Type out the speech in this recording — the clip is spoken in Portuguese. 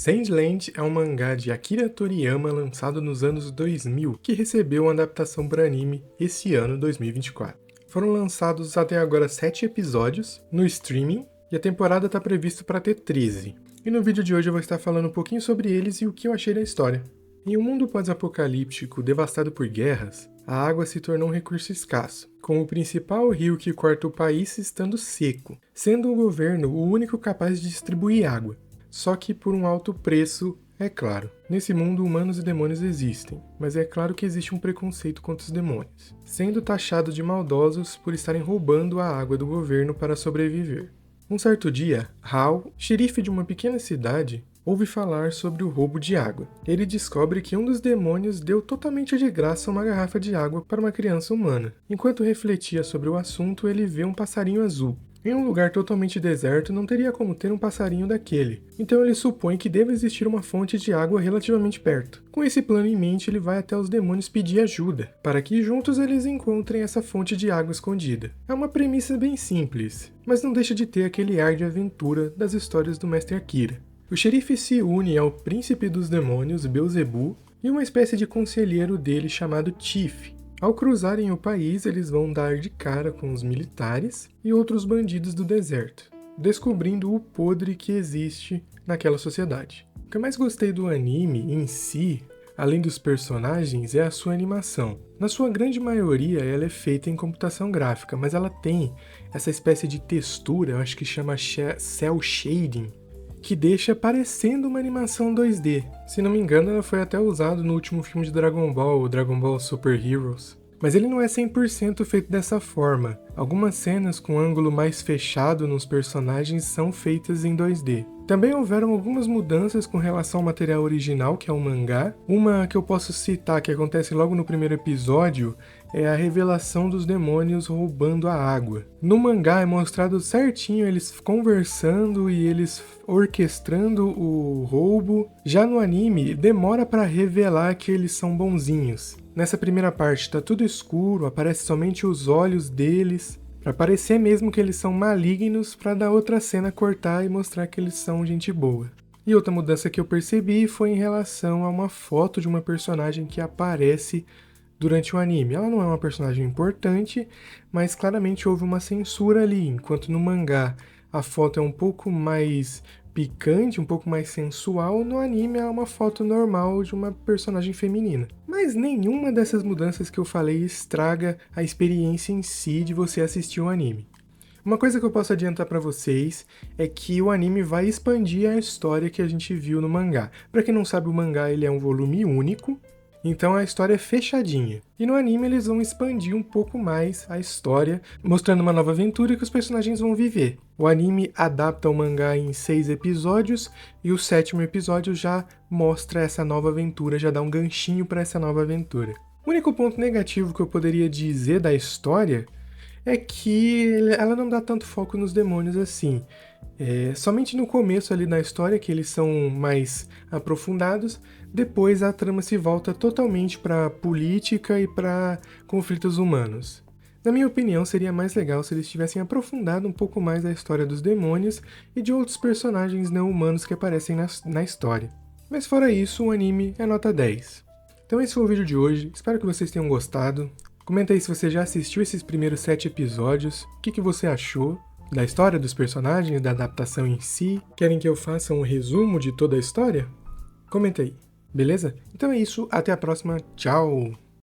Sandland é um mangá de Akira Toriyama lançado nos anos 2000, que recebeu uma adaptação para anime esse ano, 2024. Foram lançados até agora 7 episódios no streaming, e a temporada está prevista para ter 13. E no vídeo de hoje eu vou estar falando um pouquinho sobre eles e o que eu achei da história. Em um mundo pós-apocalíptico devastado por guerras, a água se tornou um recurso escasso, com o principal rio que corta o país estando seco, sendo o governo o único capaz de distribuir água. Só que por um alto preço, é claro. Nesse mundo, humanos e demônios existem, mas é claro que existe um preconceito contra os demônios, sendo taxados de maldosos por estarem roubando a água do governo para sobreviver. Um certo dia, Hal, xerife de uma pequena cidade, ouve falar sobre o roubo de água. Ele descobre que um dos demônios deu totalmente de graça uma garrafa de água para uma criança humana. Enquanto refletia sobre o assunto, ele vê um passarinho azul. Em um lugar totalmente deserto, não teria como ter um passarinho daquele, então ele supõe que deve existir uma fonte de água relativamente perto. Com esse plano em mente, ele vai até os demônios pedir ajuda, para que juntos eles encontrem essa fonte de água escondida. É uma premissa bem simples, mas não deixa de ter aquele ar de aventura das histórias do mestre Akira. O xerife se une ao príncipe dos demônios, Beelzebub, e uma espécie de conselheiro dele chamado Tiff. Ao cruzarem o país, eles vão dar de cara com os militares e outros bandidos do deserto, descobrindo o podre que existe naquela sociedade. O que eu mais gostei do anime em si, além dos personagens, é a sua animação. Na sua grande maioria, ela é feita em computação gráfica, mas ela tem essa espécie de textura, eu acho que chama cel shading, que deixa parecendo uma animação 2D. Se não me engano, ela foi até usada no último filme de Dragon Ball, o Dragon Ball Super Heroes. Mas ele não é 100% feito dessa forma. Algumas cenas com ângulo mais fechado nos personagens são feitas em 2D. Também houveram algumas mudanças com relação ao material original, que é o mangá. Uma que eu posso citar, que acontece logo no primeiro episódio, é a revelação dos demônios roubando a água. No mangá é mostrado certinho eles conversando e eles orquestrando o roubo. Já no anime, demora para revelar que eles são bonzinhos. Nessa primeira parte tá tudo escuro, aparece somente os olhos deles, para parecer mesmo que eles são malignos, para da outra cena cortar e mostrar que eles são gente boa. E outra mudança que eu percebi foi em relação a uma foto de uma personagem que aparece durante o anime. Ela não é uma personagem importante, mas claramente houve uma censura ali, enquanto no mangá a foto é um pouco mais picante, um pouco mais sensual, no anime é uma foto normal de uma personagem feminina. Mas nenhuma dessas mudanças que eu falei estraga a experiência em si de você assistir o anime. Uma coisa que eu posso adiantar pra vocês é que o anime vai expandir a história que a gente viu no mangá. Pra quem não sabe, o mangá ele é um volume único, então a história é fechadinha. E no anime eles vão expandir um pouco mais a história, mostrando uma nova aventura que os personagens vão viver. O anime adapta o mangá em 6 episódios e o 7º episódio já mostra essa nova aventura, já dá um ganchinho para essa nova aventura. O único ponto negativo que eu poderia dizer da história é que ela não dá tanto foco nos demônios assim. Somente no começo ali da história que eles são mais aprofundados, depois a trama se volta totalmente para política e para conflitos humanos. Na minha opinião, seria mais legal se eles tivessem aprofundado um pouco mais a história dos demônios e de outros personagens não humanos que aparecem na história. Mas fora isso, o anime é nota 10. Então esse foi o vídeo de hoje, espero que vocês tenham gostado. Comenta aí se você já assistiu esses primeiros 7 episódios, o que você achou da história dos personagens, da adaptação em si. Querem que eu faça um resumo de toda a história? Comenta aí, beleza? Então é isso, até a próxima, tchau!